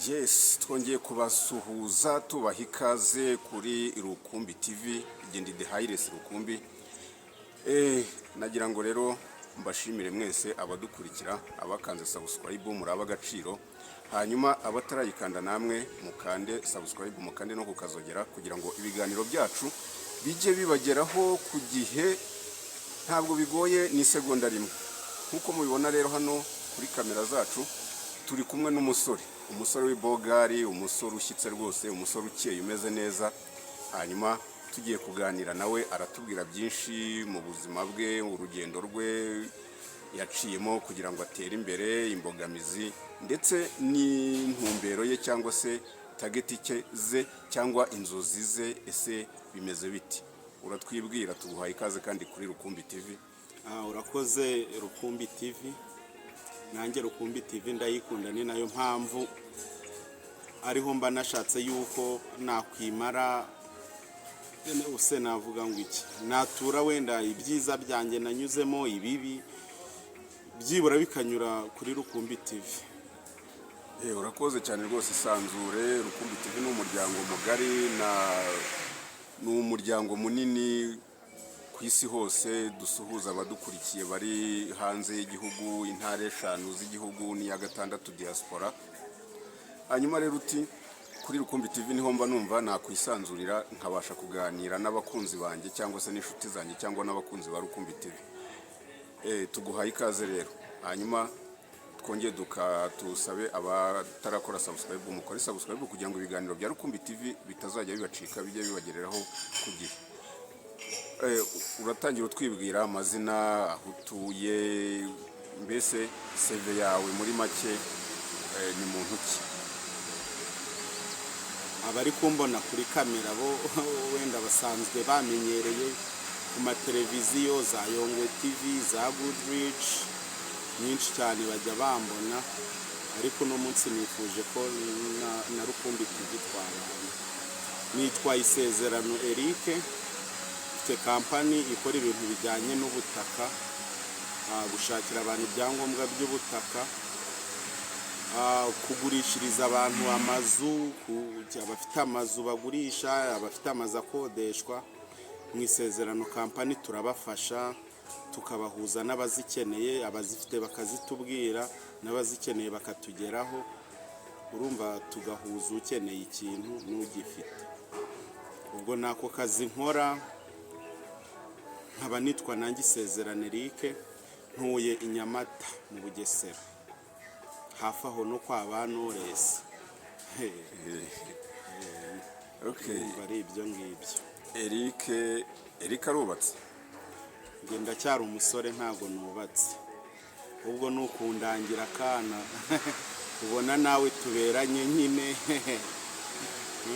Yes, twongeye kubasuhuza tubaha ikaze kuri Rukumbi TV, igenda the highest Rukumbi. Nagira ngo rero mbashimire mwese abadukurikira, abakanze subscribe muraba agaciro. Hanyuma abatarayikanda namwe mukande subscribe, mukande no kukazogera kugira ngo ibiganiro byacu bijye bibageraho ku gihe, ntabwo bigoye ni segonda rimwe. Nkuko mubibona rero hano kuri kamera zacu turi kumwe n'umusore w'ibogari, umusore ushyitse rwose, umusore ukeye umeze neza. Hanyuma tugiye kuganira nawe, aratubwira byinshi mu buzima bwe, urugendo rwe yaciyemo kugira ngo atere imbere, imbogamizi ndetse n'intumbero ye cyangwa se target ze cyangwa inzozi ze, ese bimeze biti? Uratwibwira, tuguhaye ikaze kandi kuri Rukumbi TV. Urakoze Rukumbi TV. Nanjye Rukumbi TV ndayikunda, ni nayo mpamvu ariho mba nashatse yuko nakwimara use navuga ngo iki, natura wenda ibyiza byanjye nanyuzemo, ibibi byibura bikanyura kuri Rukumbi TV. Urakoze cyane rwose, isanzure. Rukumbi TV ni umuryango mugari, ni umuryango munini ku isi hose. Dusuhuza abadukurikiye bari hanze y'igihugu, intara 5 z'igihugu n'iya 6 diaspora. Hanyuma rero uti kuri Rukumbi TV niho mba numva nakwisanzurira, nkabasha kuganira n'abakunzi banjye cyangwa se n'inshuti zanjye cyangwa n'abakunzi ba Rukumbi TV. Tuguhaye ikaze rero. Hanyuma twongeye tusabe abatarakora subscribe, mukore subscribe kugira ngo ibiganiro bya Rukumbi TV bitazajya bibacika, bijye bibagereraho ku gihe. Uratangira utwibwira amazina, aho utuye, mbese CV yawe muri make ni muntu ki? Abari kumbona kuri kamera bo wenda basanzwe bamenyereye ku mateleviziyo za Yongwe TV, za Goodrich, nyinshi cyane bajya bambona, ariko no munsi nifuje ko na Rukumbi TV twabana. Nitwa Isezerano Eric, mfite kampani ikora ibintu bijyanye n'ubutaka, gushakira abantu ibyangombwa by'ubutaka, kugurishiriza abantu amazu, abafite amazu bagurisha, abafite amazu akodeshwa. Mu Isezerano kampani turabafasha, tukabahuza n'abazikeneye, abazifite bakazitubwira, n'abazikeneye bakatugeraho. Urumva tugahuza ukeneye ikintu n'ugifite. Ubwo nako kazi nkora, nkaba nitwa nanjye Isezerano Eric, ntuye i Nyamata mu Bugesera, hafi aho no kwa Banores. Okay, bari ibyo ngibyo. Eric arubatse? Nge ndacyari umusore, ntago nubatse, ubwo nukundangira akana ubona nawe tuberanye nyine.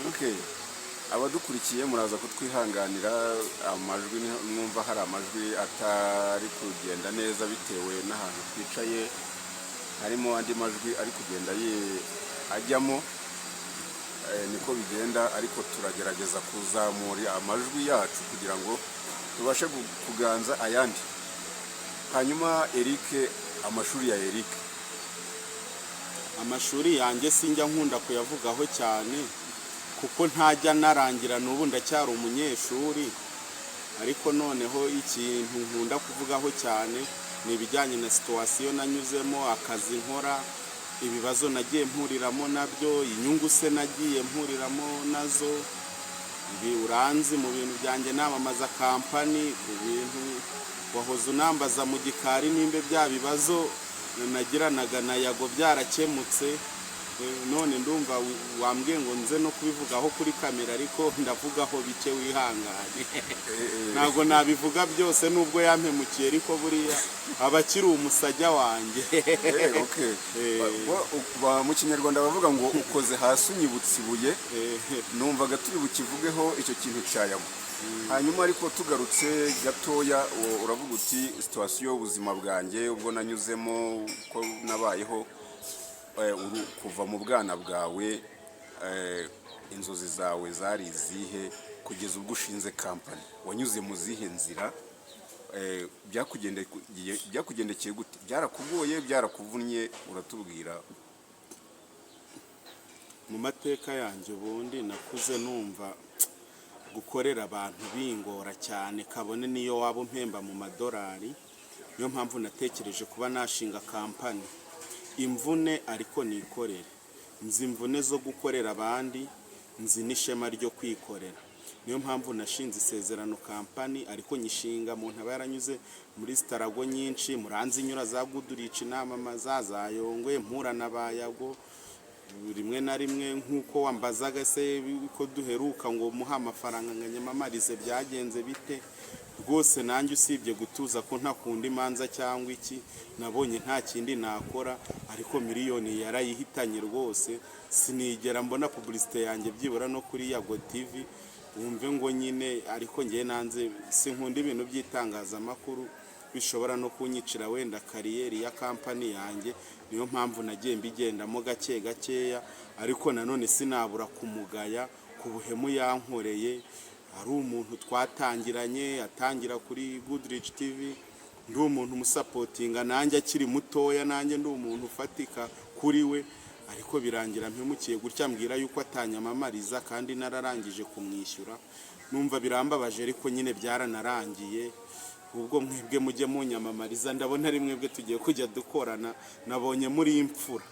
Okay, abadukurikiye muraza kutwihanganira, amajwi mwumva hari amajwi atari kugenda neza bitewe n'ahantu twicaye, harimo andi majwi ari kugenda ajyamo, niko bigenda, ariko turagerageza kuzamura amajwi yacu kugira ngo tubashe kuganza ayandi. Hanyuma Eric, amashuri ya Eric? Amashuri yanjye sinjya nkunda kuyavugaho cyane kuko ntajya narangira, n'ubu ndacyari umunyeshuri, ariko noneho ikintu nkunda kuvugaho cyane ni ibijyanye na situation nanyuzemo, akazi nkora, ibibazo nagiye mpuriramo nabyo, inyungu se nagiye mpuriramo nazo. Ibi uranzi mu bintu byanjye namamaza kampani, ku bintu wahoze unambaza mu gikari nimbe bya bibazo nagiranaga na Yago byarakemutse. None ndumva wambwiye ngo nze no kubivugaho kuri kamera, ariko ndavugaho bike, wihangane. Ntago nabivuga byose nubwo yampemukiye, ariko buriya abakiri umusajya wanjye. Okay. Mu Kinyarwanda bavuga ngo ukoze hasi unyibutse ibuye, numvaga turi bukivugeho icyo kintu cya Yago. Hanyuma ariko tugarutse gatoya, uravuga uti situation ubuzima bwanjye ubwo nanyuzemo, ko nabayeho kuva mu bwana bwawe, inzozi zawe zari izihe kugeza ubwo ushinze kampani? Wanyuze mu zihe nzira? Byakugendekeye gute? Byarakugoye, byarakuvunnye? Uratubwira. mu mateka yanjye ubundi nakuze numva gukorera abantu bingora cyane, kabone niyo waba umpemba mu madolari. Niyo mpamvu natekereje kuba nashinga kampani imvune ariko nikorere. Nzi imvune zo gukorera abandi, nzi n'ishema ryo kwikorera. Niyo mpamvu nashinze Isezerano kampani, ariko nyishinga umuntu aba yaranyuze muri Starago nyinshi, muranzi nyura za Goodrich namamaza za Yongwe, mpura na Bayago rimwe na rimwe, nk'uko wambazaga se ko duheruka ngo muha amafaranga nganyamamarize byagenze bite. Rwose nanjye usibye gutuza ko ntakunda imanza cyangwa iki, nabonye nta kindi nakora, ariko miliyoni yarayihitanye rwose. Sinigera mbona publicité yanjye byibura no kuri Yago TV, wumve ngo nyine. Ariko ngiye nanze, sinkunda ibintu by'itangazamakuru bishobora no kunyicira wenda kariyeri ya kampani yanjye. Niyo mpamvu nagiye mbigendamo gake gakeya, ariko nanone sinabura kumugaya ku buhemu yankoreye. Ari umuntu twatangiranye, atangira kuri Goodrich TV, ndi umuntu umusapotinga nanjye akiri mutoya, nanjye ndi umuntu ufatika kuri we, ariko birangira mpemukiye gutya, mbwira yuko atanyamamariza kandi nararangije kumwishyura. Numva birambabaje, ariko nyine byaranarangiye. Ubwo mwebwe mujye munyamamariza, ndabona ari mwebwe tugiye kujya dukorana, nabonye muri imfura.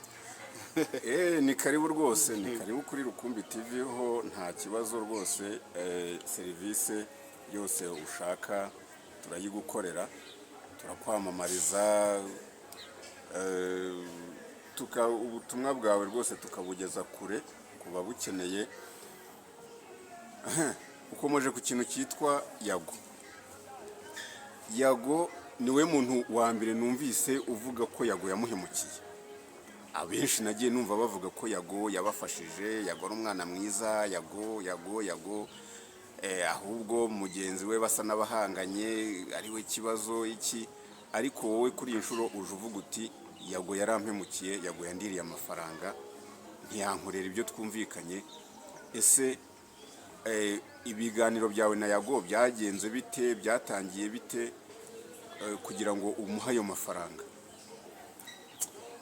Ni karibu rwose, ni karibu kuri Rukumbi TV ho nta kibazo rwose. Serivisi yose ushaka turayigukorera, turakwamamariza, ubutumwa bwawe rwose tukabugeza kure ku babukeneye. Ukomeje ku kintu cyitwa Yago. Yago niwe muntu wa mbere numvise uvuga ko Yago yamuhemukiye. Abenshi nagiye numva bavuga ko Yago yabafashije, Yago ari umwana mwiza, Yago ahubwo mugenzi we basa n'abahanganye, ari we kibazo iki. Ariko wowe kuri iyi nshuro uje uvuga uti Yago yarampemukiye, Yago yandiriye amafaranga, ntiyankorera ibyo twumvikanye. Ese ibiganiro byawe na Yago byagenze bite, byatangiye bite kugira ngo umuhe ayo mafaranga?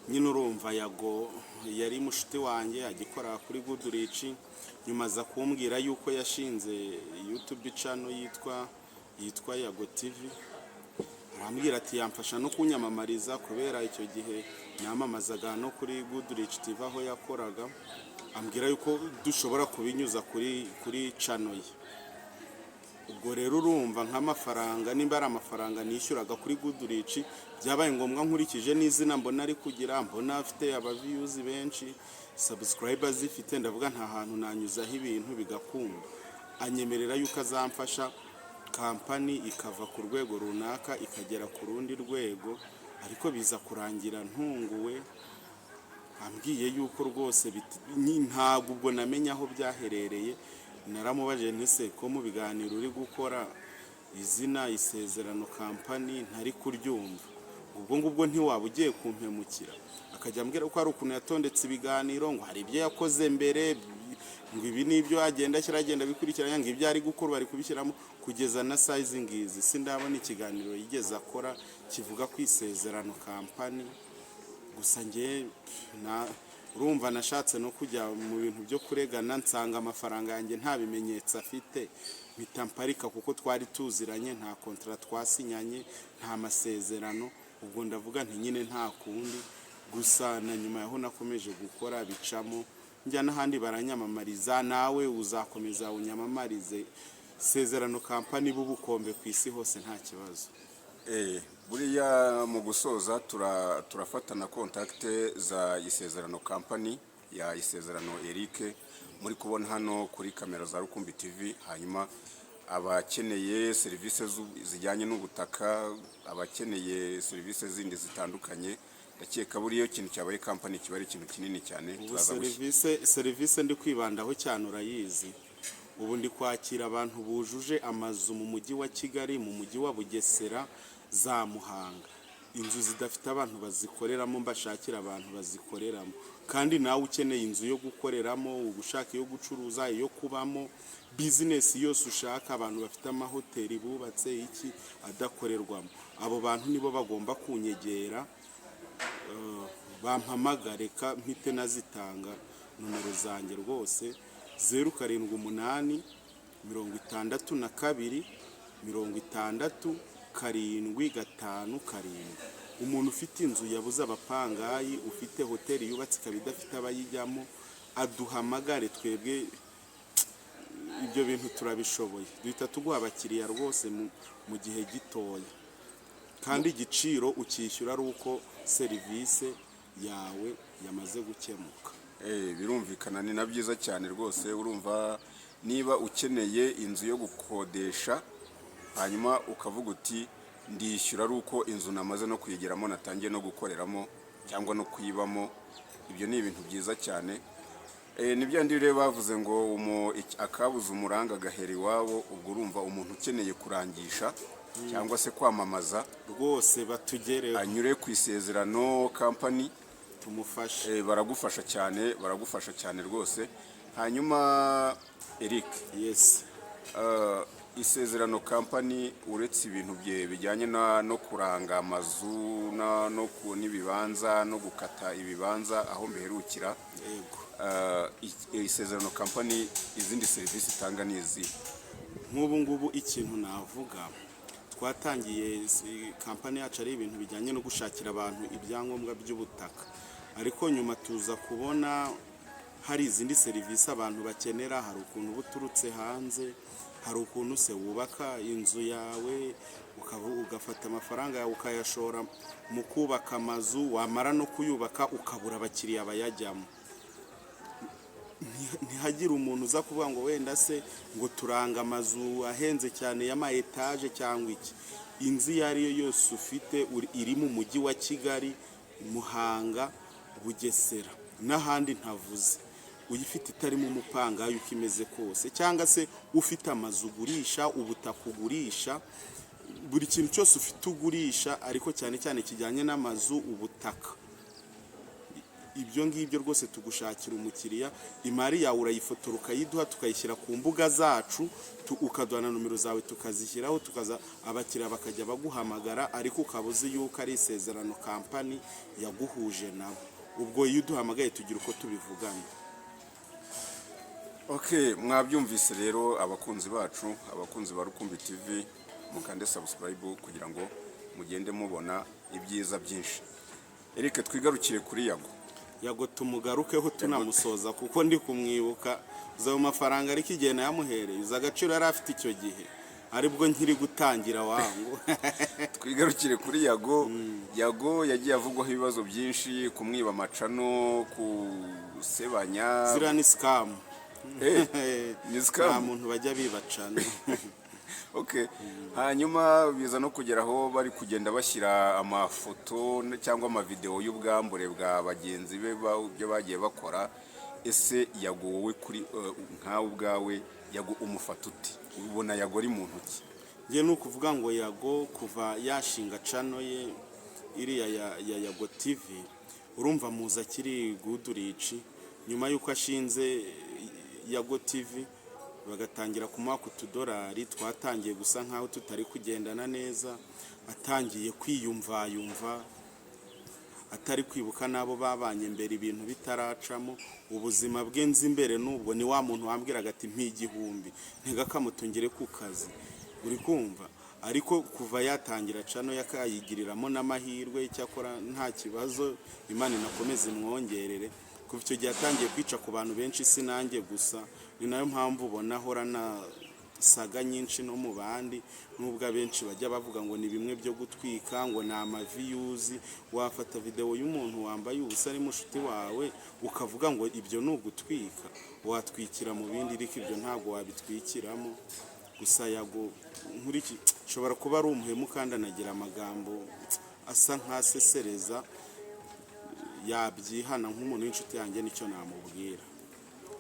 Nyine urumva Yago yari mushuti wanjye, agikora kuri Goodrich. Nyuma aza kumbwira yuko yashinze YouTube channel yitwa Yago TV. Arambwira ati yamfasha no kunyamamariza, kubera icyo gihe namamazaga no kuri Goodrich TV aho yakoraga. Ambwira yuko dushobora kubinyuza kuri channel ye. Ubwo rero urumva nk'amafaranga, nimba ari amafaranga nishyuraga kuri Goodrich, byabaye ngombwa nkurikije n'izina mbona ari kugira, mbona afite views benshi, subscribers zifite, ndavuga nta hantu nanyuzaho ibintu bigakunda. Anyemerera yuko azamfasha kampani ikava ku rwego runaka ikagera ku rundi rwego, ariko biza kurangira ntunguwe. Ambwiye yuko rwose ntabwo ubwo namenya aho byaherereye. Naramubaje nti se ko mu biganiro uri gukora izina Isezerano kampani ntari kuryumva, ubwo ngubwo ntiwaba ugiye kumpemukira? Akajya ambwira ko hari ukuntu yatondetse ibiganiro, ngo hari ibyo yakoze mbere, ngo ibi nibyo agenda bikurikiranya, ngo ibyo ari gukora bari kubishyiramo, kugeza na sizing izi. Sindabona ikiganiro yigeze akora kivuga ku Isezerano kampani. Gusa ngiye urumva nashatse no kujya mu bintu byo kuregana, nsanga amafaranga yanjye nta bimenyetso afite, bitamparika kuko twari tuziranye, nta contrat twasinyanye, nta masezerano. Ubwo ndavuga nti nyine nta kundi. Gusa na nyuma yaho nakomeje gukora bicamo, njya n'ahandi baranyamamariza, nawe uzakomeza unyamamarize. Isezerano kampani bubukombe ku isi hose nta kibazo. Buriya mu gusoza turafatana kontakte za Isezerano kampani ya Isezerano Eric muri kubona hano kuri kamera za Rukumbi TV. Hanyuma abakeneye serivisi zijyanye n'ubutaka, abakeneye serivisi zindi zitandukanye, ndakeka buriyo kintu cyabaye kampani kiba ari ikintu kinini cyane. Serivisi ndi kwibandaho cyane urayizi. Ubu ndi kwakira abantu bujuje amazu mu mujyi wa Kigali, mu mujyi wa Bugesera, za Muhanga. Inzu zidafite abantu bazikoreramo, mbashakira abantu bazikoreramo. Kandi nawe ukeneye inzu yo gukoreramo, ugushaka iyo gucuruza, iyo kubamo, business yose ushaka, abantu bafite amahoteli bubatse iki adakorerwamo, abo bantu nibo bagomba kunyegera. Bampamagare mpite nazitanga nomero zanjye rwose 078 62 60 757. Umuntu ufite inzu yabuze abapangayi, ufite hoteli yubatse ikaba idafite abayijyamo, aduhamagare, twebwe ibyo bintu turabishoboye, duhita tuguha abakiriya rwose mu gihe gitoya, kandi igiciro ukishyura ari uko serivisi yawe yamaze gukemuka. Birumvikana, ni na byiza cyane rwose. Urumva, niba ukeneye inzu yo gukodesha hanyuma ukavuga uti ndishyura ari uko inzu namaze no kuyigeramo, natangiye no gukoreramo cyangwa no kuyibamo, ibyo ni ibintu byiza cyane. Ni bya ndi rero bavuze ngo akabuze umuranga gahera iwabo. Ubwo urumva umuntu ukeneye kurangisha cyangwa se kwamamaza rwose batugereho, anyure ku Isezerano Company, tumufashe. baragufasha cyane rwose. Hanyuma Eric, yes, Isezerano Company uretse ibintu bijyanye no kuranga amazu n'ibibanza no gukata ibibanza aho mbiherukira, yego, Isezerano Company izindi serivisi itanga nizi? nk'ubu ngubu ikintu navuga, twatangiye kampani yacu ari ibintu bijyanye no gushakira abantu ibyangombwa by'ubutaka, ariko nyuma tuza kubona hari izindi serivisi abantu bakenera. Hari ukuntu uba uturutse hanze, hari ukuntu se wubaka inzu yawe ugafata amafaranga yawe ukayashora mu kubaka amazu, wamara no kuyubaka ukabura abakiriya bayajyamo. Ntihagire umuntu uza kuvuga ngo wenda se ngo turanga amazu ahenze cyane y'ama etaje cyangwa iki. Inzu iyo ari yo yose ufite iri mu mujyi wa Kigali, Muhanga, Bugesera n'ahandi ntavuze, uyifite itarimo umupangayi uko imeze kose, cyangwa se ufite amazu ugurisha, ubutaka ugurisha, buri kintu cyose ufite ugurisha, ariko cyane cyane kijyanye n'amazu, ubutaka, ibyo ngibyo rwose tugushakira umukiriya. Imari yawe urayifotora ukayiduha, tukayishyira ku mbuga zacu, ukaduha na nomero zawe tukazishyiraho, abakiriya bakajya baguhamagara, ariko ukaba uzi yuko ari Isezerano Company yaguhuje nabo. Ubwo iyo uduhamagaye tugira uko tubivugana. Okay, mwabyumvise rero abakunzi bacu, abakunzi ba Rukumbi TV, mukande subscribe kugira ngo mugende mubona ibyiza byinshi. Eric, twigarukire kuri Yago tumugarukeho tunamusoza, kuko ndi kumwibuka zo mafaranga ariko igihe nayamuhereye uza agaciro yari afite icyo gihe, aribwo nkiri gutangira wangu. Twigarukire kuri Yago yagiye avugwaho ibibazo byinshi, kumwiba amacano, kusebanya, zira ni scam. Ni scam, nta muntu bajya bibacana. Okay. Hanyuma biza no kugeraho bari kugenda bashyira amafoto cyangwa amavideo y'ubwambure bwa bagenzi be byo bagiye bakora. Ese Yago wowe kuri nkawe ubwawe Yago umufata uti? Ubona Yago ari muntu ki? Ngiye no kuvuga ngo Yago kuva yashinga channel ye iriya ya Yago TV, urumva muza kiri good rich. Nyuma yuko ashinze Yago TV bagatangira kumaka $2, twatangiye gusa nkaho tutari kugendana neza, atangiye kwiyumva atari kwibuka nabo babanye mbere ibintu bitaracamo. Ubuzima bwe nzi imbere n'ubwo ni wa muntu wambwiraga ati mp'igihumbi ntigakamutungire ku kazi, uri kumva. Ariko kuva yatangira channel yakayigiriramo n'amahirwe, cyakora nta kibazo, Imana inakomeze imwongerere. Kuva icyo gihe atangiye kwica ku bantu benshi, sinange gusa, ni nayo mpamvu ubona ahora na saga nyinshi no mu bandi, nubwo abenshi bajya bavuga ngo ni bimwe byo gutwika, ngo ni amaviyuzi. Wafata video y'umuntu wambaye ubusa ari mushuti wawe ukavuga ngo ibyo ni ugutwika, watwikira mu bindi, ariko ibyo ntabwo wabitwikiramo. Gusa Yago nkuriki shobora kuba ari umuhemu kandi anagira amagambo asa nkasesereza, yabyihana nk'umuntu w'inshuti yanjye, nicyo namubwira.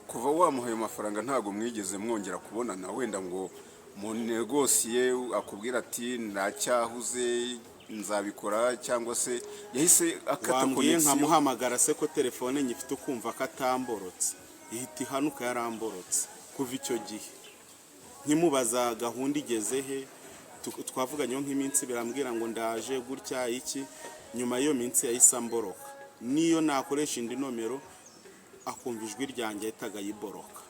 Kuva wamuhaye amafaranga ntago mwigeze mwongera kubonana, wenda ngo mu negosiye akubwira ati ntacyahuze nzabikora, cyangwa se yahise akata connection? Nkamuhamagara se ko telefone nyifite ukumva katamborotse, ihita ihanuka yaramborotse. Kuva icyo gihe nkimubaza gahunda igeze he, twavuganye nk'iminsi birambwira ngo ndaje gutya iki, nyuma y'iyo minsi yahise amboroka. Niyo nakoresha indi nomero akumva ijwi ryanjye ahitaga yiboroka.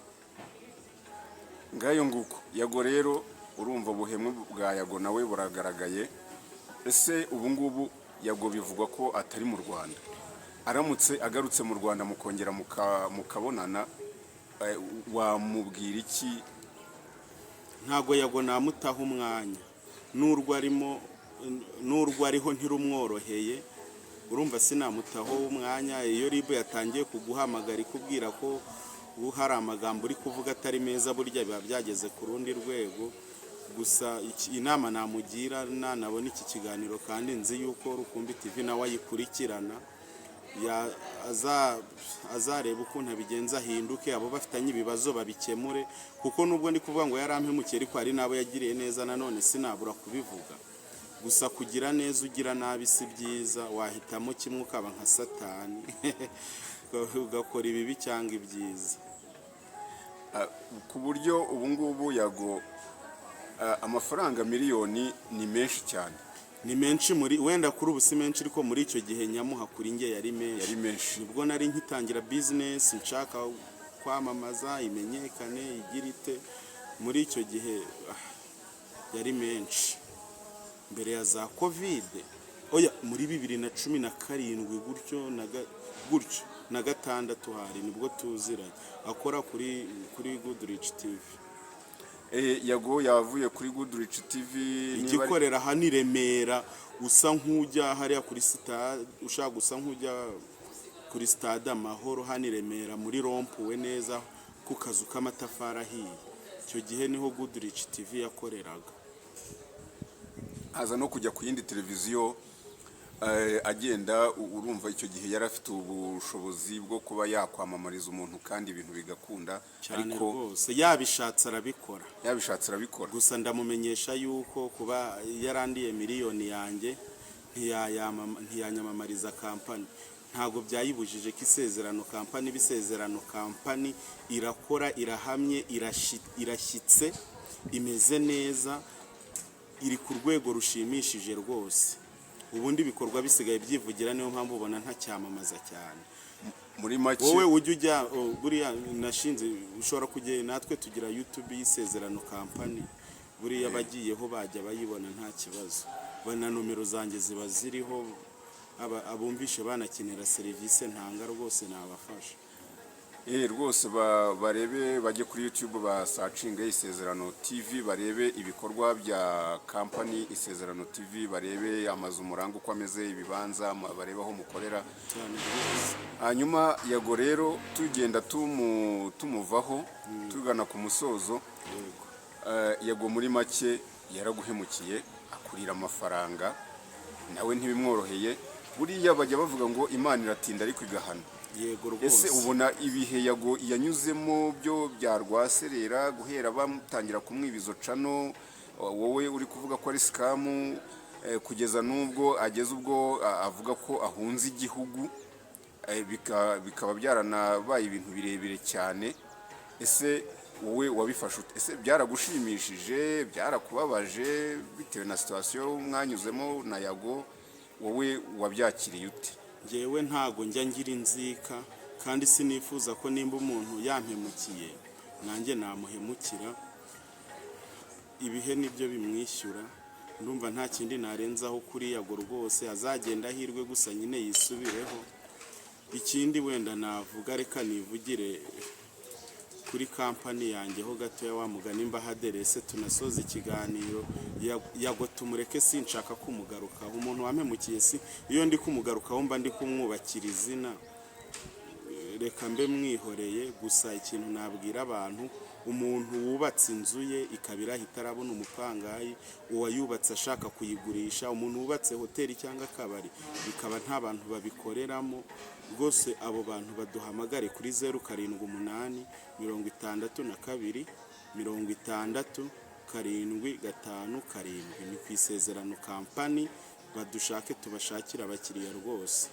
ngayo nguko Yago rero urumva ubuhemu bwa Yago nawe buragaragaye. Ese ubu ngubu Yago bivugwa ko atari mu Rwanda, aramutse agarutse mu Rwanda mukongera mukabonana, wamubwira iki? Ntago Yago namutaho umwanya, n'urwo ariho ntirumworoheye, urumva sinamutaho umwanya. Iyo RIB yatangiye kuguhamagara ikubwira ko hari amagambo uri kuvuga atari meza, burya biba byageze ku rundi rwego. Gusa inama namugira, nanabona iki kiganiro kandi nzi yuko Rukumbi TV nawe ayikurikirana, azareba ukuntu abigenza, ahinduke, abo bafitanye ibibazo babikemure, kuko nubwo ndi kuvuga ngo yarampemukiye ariko hari n'abo yagiriye neza, nanone sinabura kubivuga. Gusa kugira neza ugira nabi si byiza, wahitamo kimwe ukaba nka Satani ugakora ibibi cyangwa ibyiza. Ku buryo ubu ngubu Yago amafaranga miliyoni ni menshi cyane. Ni menshi, wenda kuri ubu si menshi, ariko muri icyo gihe nyamuha kuri nge yari menshi. Nibwo nari nkitangira business nshaka kwamamaza imenyekane igira ite, muri icyo gihe yari menshi. Mbere ya za covid, muri 2017 gutyo na gatandatu hari nibwo tuziranye, akora kuri Goodrich TV. Yago yavuye kuri Goodrich TV igikorera hano i Remera, usa nk'ujya hariya kuri stade, ushaka gusa nk'ujya kuri stade Amahoro hano i Remera muri rompuwe neza ku kazu k'amatafari ahiye. Icyo gihe niho Goodrich TV yakoreraga. Aza no kujya ku yindi televiziyo agenda, urumva icyo gihe yari afite ubushobozi bwo kuba yakwamamariza umuntu kandi ibintu bigakunda, ariko rwose yabishatse arabikora. Gusa ndamumenyesha yuko kuba yarandiye miliyoni yanjye ntiyanyamamariza kampani, ntago byayibujije ko isezerano kampani irakora, irahamye, irashyitse, imeze neza, iri ku rwego rushimishije rwose. Ubundi ibikorwa bisigaye byivugira, niyo mpamvu ubona ntacyamamaza cyane. Muri make wowe ujya buriya nashinze, ushobora kujya natwe tugira YouTube y'isezerano kampani, buriya bagiyeho bajya bayibona nta kibazo. Bana nomero zanjye ziba ziriho, abumvishe banakenera serivisi ntanga rwose nabafasha. Rwose barebe, bajye kuri YouTube basacinga Isezerano TV, barebe ibikorwa bya company Isezerano TV, barebe amazu muranga uko ameze, ibibanza, barebe aho mukorera. Hanyuma Yago rero tugenda tumuvaho tugana ku musozo. Yago muri make yaraguhemukiye, akurira amafaranga, nawe ntibimworoheye. Buriya bajya bavuga ngo Imana iratinda ariko igahana. Yego rwose. Ese ubona ibihe Yago yanyuzemo byo bya rwaserera, guhera bamutangira kumwibizo cano, wowe uri kuvuga ko ari scam, kugeza nubwo ageze ubwo avuga ko ahunze igihugu, bikaba byaranabaye ibintu birebire cyane. Ese wowe wabifashe ute? Ese byaragushimishije, byarakubabaje bitewe na situation mwanyuzemo na Yago, wowe wabyakiriye ute? Ngewe ntago njya ngira inzika, kandi sinifuza ko nimba umuntu yampemukiye nanjye namuhemukira. Ibihe nibyo bimwishyura, ndumva nta kindi narenzaho kuri Yago rwose. Azagenda ahirwe, gusa nyine yisubireho. Ikindi wenda navuga, reka nivugire kuri kampani yanjye ho gatoya, wa mugani mba haderese tunasoza ikiganiro. Yago tumureke, sinshaka kumugaruka. Umuntu wampemukiye iyo ndi kumugarukaho mba ndi kumwubakira izina, reka mbe mwihoreye. Gusa ikintu nabwira abantu, umuntu wubatse inzu ye ikabira hitarabona umupangayi, uwayubatse ashaka kuyigurisha, umuntu wubatse hoteli cyangwa akabari bikaba nta bantu babikoreramo, rwose abo bantu baduhamagare kuri 078 62 60 757. Ni ku Isezerano kampani, badushake tubashakira abakiriya rwose.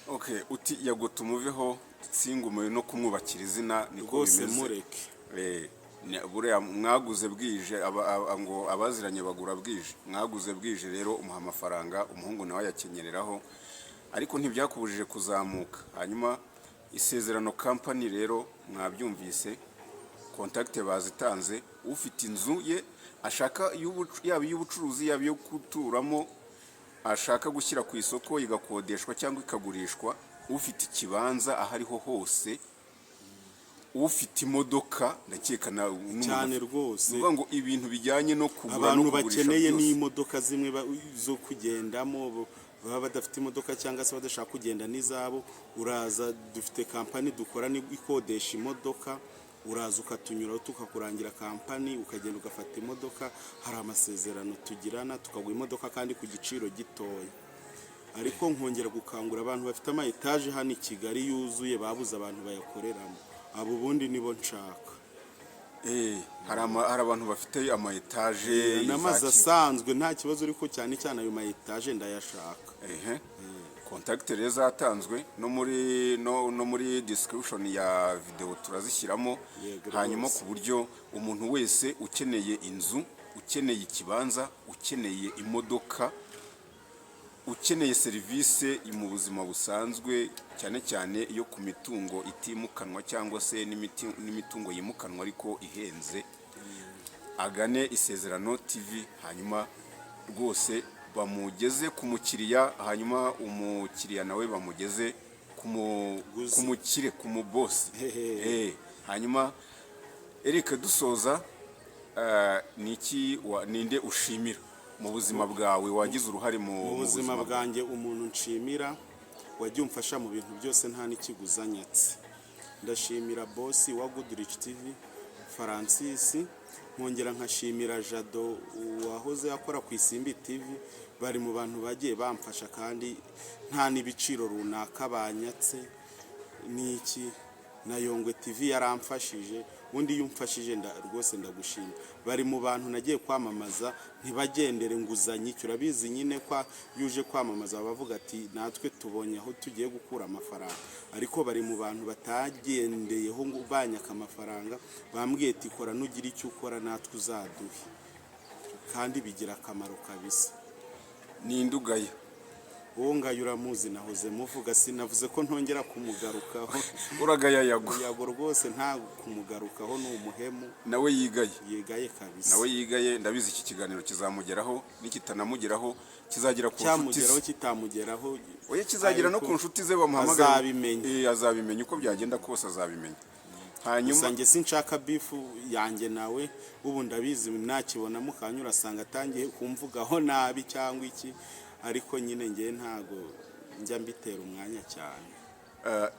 Okay, uti Yago tumuveho, singume no kumwubakira izina, niko bimeze. Mureke. Buriya mwaguze bwije, ngo abaziranye bagura bwije. Mwaguze bwije rero umuha amafaranga, umuhungu nawe yakenyereraho, ariko ntibyakubujije kuzamuka. Hanyuma isezerano company rero mwabyumvise, kontakite bazitanze. Ufite inzu ye ashaka yaba iy'ubucuruzi yaba iyo guturamo, ashaka gushyira ku isoko igakodeshwa cyangwa ikagurishwa, ufite ikibanza aho ariho hose, ufite imodoka, ndakeka cyane rwose, uvuga ngo ibintu bijyanye no kugura no abantu kugurisha bakeneye byose. n'imodoka zimwe zo kugendamo, baba badafite imodoka cyangwa se badashaka kugenda n'izabo, uraza, dufite kampani dukora ikodesha imodoka, uraza ukatunyuraho tukakurangira kampani, ukagenda ugafata imodoka. Hari amasezerano tugirana, tukaguha imodoka kandi ku giciro gitoya. Ariko nkongera gukangura abantu bafite ama etaje hano i Kigali yuzuye, babuze abantu bayakoreramo, abo ubundi nibo nshaka. Hari abantu bafite ama etaje n'amazu asanzwe nta kibazo, ariko cyane cyane ayo ma etaje ndayashaka. kontakite rero zatanzwe no muri description ya video turazishyiramo, hanyuma ku buryo umuntu wese ukeneye inzu, ukeneye ikibanza, ukeneye imodoka, ukeneye serivisi mu buzima busanzwe, cyane cyane iyo ku mitungo itimukanwa cyangwa se n'imitungo yimukanwa ariko ihenze, agane Isezerano TV, hanyuma rwose bamugeze ku mukiriya, hanyuma umukiriya nawe bamugeze ku mukire, ku mubosi. Hanyuma Eric, dusoza, ninde ushimira mu buzima bwawe wagize uruhare mu buzima bwanjye? Umuntu nshimira wagiye umfasha mu bintu byose nta n'ikiguzanyatse. Ndashimira bosi wa Goodrich TV Francis, nkongera nkashimira Jado wahoze akora ku Isimbi TV. Bari mu bantu bagiye bamfasha kandi nta n'ibiciro runaka banyatse. Niki na Yongwe TV yaramfashije, undi yumfashije rwose ndagushima. Bari mu bantu nagiye kwamamaza, ntibagendere nguzanyi, urabizi nyine kwa yuje kwamamaza bavuga ati natwe tubonye aho tugiye gukura amafaranga. Ariko bari mu bantu batagendeyeho ngo banyaka amafaranga, bambwiye ati kora nugira icyo ukora natwe uzaduhe, kandi bigira akamaro kabisa. Nindugaye uwo ngayo uramuzi, nahoze muvuga, sinavuze ko ntongera kumugarukaho. Uragaya yago rwose nta kumugarukaho, ni umuhemu. Nawe yigaye kabisa, nawe yigaye. Ndabizi iki kiganiro kizamugeraho, nikitanamugeraho kizagera ku nshuti ze, kitamugeraho oye kizagera no ku nshuti ze, bamuhamagara azabimenya uko byagenda kose, azabimenya. Hanyuma nge sinshaka bifu yanjye nawe, ubu ndabizi nakibonamo kanyura asanga atangiye kumvugaho nabi cyangwa iki, ariko nyine nge ntago njya mbitera umwanya cyane.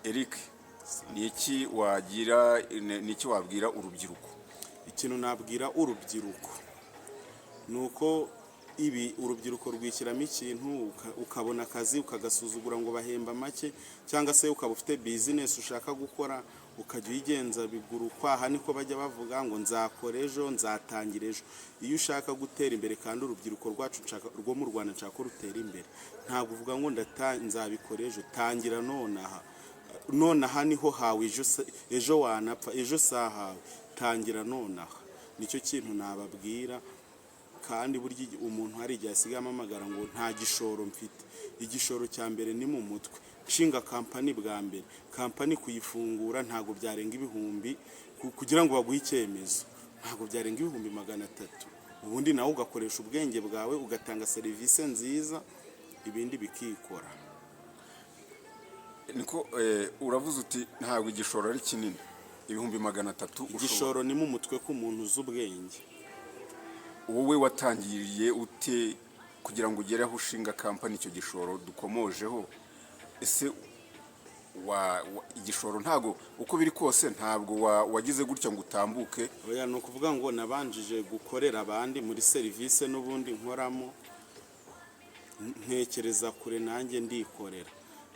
Eric, niki wabwira urubyiruko? Ikintu nabwira urubyiruko nuko urubyiruko rwishyiramo ikintu, ukabona akazi ukagasuzugura ngo bahemba make, cyangwa se ukaba ufite business ushaka gukora ukajya uyigenza biguru kwaha, niko bajya bavuga ngo nzakora ejo, nzatangira ejo. Iyo ushaka gutera imbere, kandi urubyiruko rwacu rwo mu Rwanda nshaka ko rutera imbere, ntabwo uvuga ngo nzabikora ejo. Tangira nonaha niho hawe ejo wanapfa, ejo sahawe. Tangira nonaha, nicyo kintu nababwira. Kandi burya umuntu hari igihe asigaye amamagara ngo nta gishoro mfite. Igishoro cya mbere ni mu mutwe. Nshinga kampani bwa mbere, kampani kuyifungura ntago byarenga ibihumbi, kugira ngo baguhe icyemezo ntago byarenga ibihumbi 300. Ubundi nawe ugakoresha ubwenge bwawe, ugatanga serivisi nziza, ibindi bikikora. Niko uravuze uti ntago igishoro ari kinini, ibihumbi 300. Igishoro ni mu mutwe k'umuntu uzi ubwenge. Wowe watangiriye ute kugira ngo ugere aho ushinga kampani icyo gishoro dukomojeho? Ese igishoro ntago uko biri kose ntabwo wagize gutya ngo utambuke? Oya, no kuvuga ngo nabanjije gukorera abandi muri serivisi n'ubundi nkoramo, ntekereza kure nanjye ndikorera,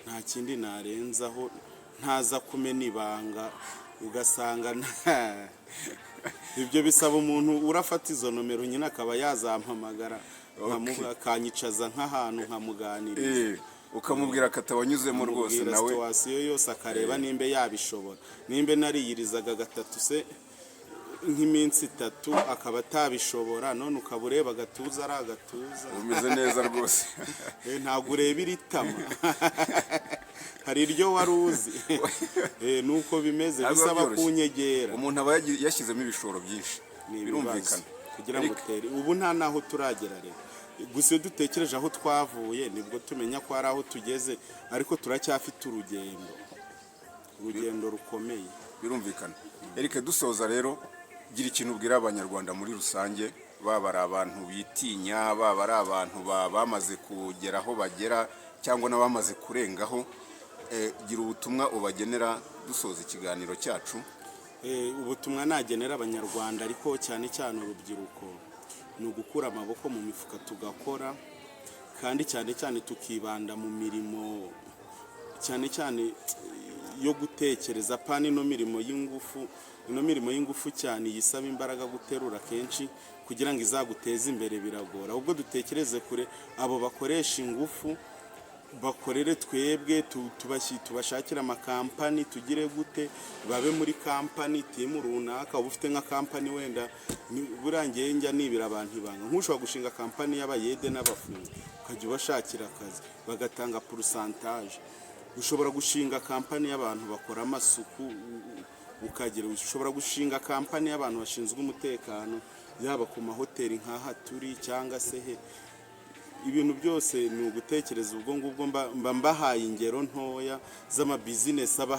nta kindi narenzaho, ntaza kumena ibanga ugasanga ibyo bisaba umuntu urafata izo nomero nyine akaba yazampamagara, akanyicaza nk'ahantu nkamuganiriza, ukamubwira akatawanyuzemo rwose, nawe situasiyo yose akareba nimbe yabishobora. Nimbe nariyirizaga 3 se nk'iminsi 3 akaba atabishobora, none ukaba ureba agatuza ari agatuza, umeze neza rwose. ntabwo ureba iritama. hari iryo wari uzi nuko bimeze Ntabwo bisaba byoroshye. kunyegera umuntu aba yashyizemo ibishoro byinshi Ni birumvikana ibibazo. kugira ngo utere ubu nta naho turagera rero gusa iyo dutekereje aho twavuye nibwo tumenya ko hari aho tugeze ariko turacyafite urugendo rukomeye birumvikana. Eric, dusoza rero, gira ikintu ubwira abanyarwanda muri rusange, baba ari abantu bitinya, baba ari abantu bamaze kugera aho bagera cyangwa n'abamaze kurengaho, gira ubutumwa ubagenera dusoza ikiganiro cyacu. ubutumwa nagenera abanyarwanda ariko cyane cyane urubyiruko ni ugukura amaboko mu mifuka tugakora, kandi cyane cyane tukibanda mu mirimo cyane cyane yo gutekereza pani ino mirimo y'ingufu cyane yisaba imbaraga guterura kenshi kugira ngo izaguteze imbere biragora, ahubwo dutekereze kure abo bakoresha ingufu bakorere twebwe tubashakira amakampani tugire gute babe muri kampani timu runaka. Uba ufite nka kampani wenda burangiye njya nibira abantu ibanga nk'ushobora gushinga kampani y'abayede n'abafundi ukajya ubashakira akazi bagatanga pourcentage. Ushobora gushinga kampani y'abantu bakora amasuku ukagira, ushobora gushinga kampani y'abantu bashinzwe umutekano yaba ku mahoteli nk'aha turi cyangwa se he. Ibintu byose ni ugutekereza ubwo ngubwo mba mbahaye ingero ntoya z'amabizinesi aba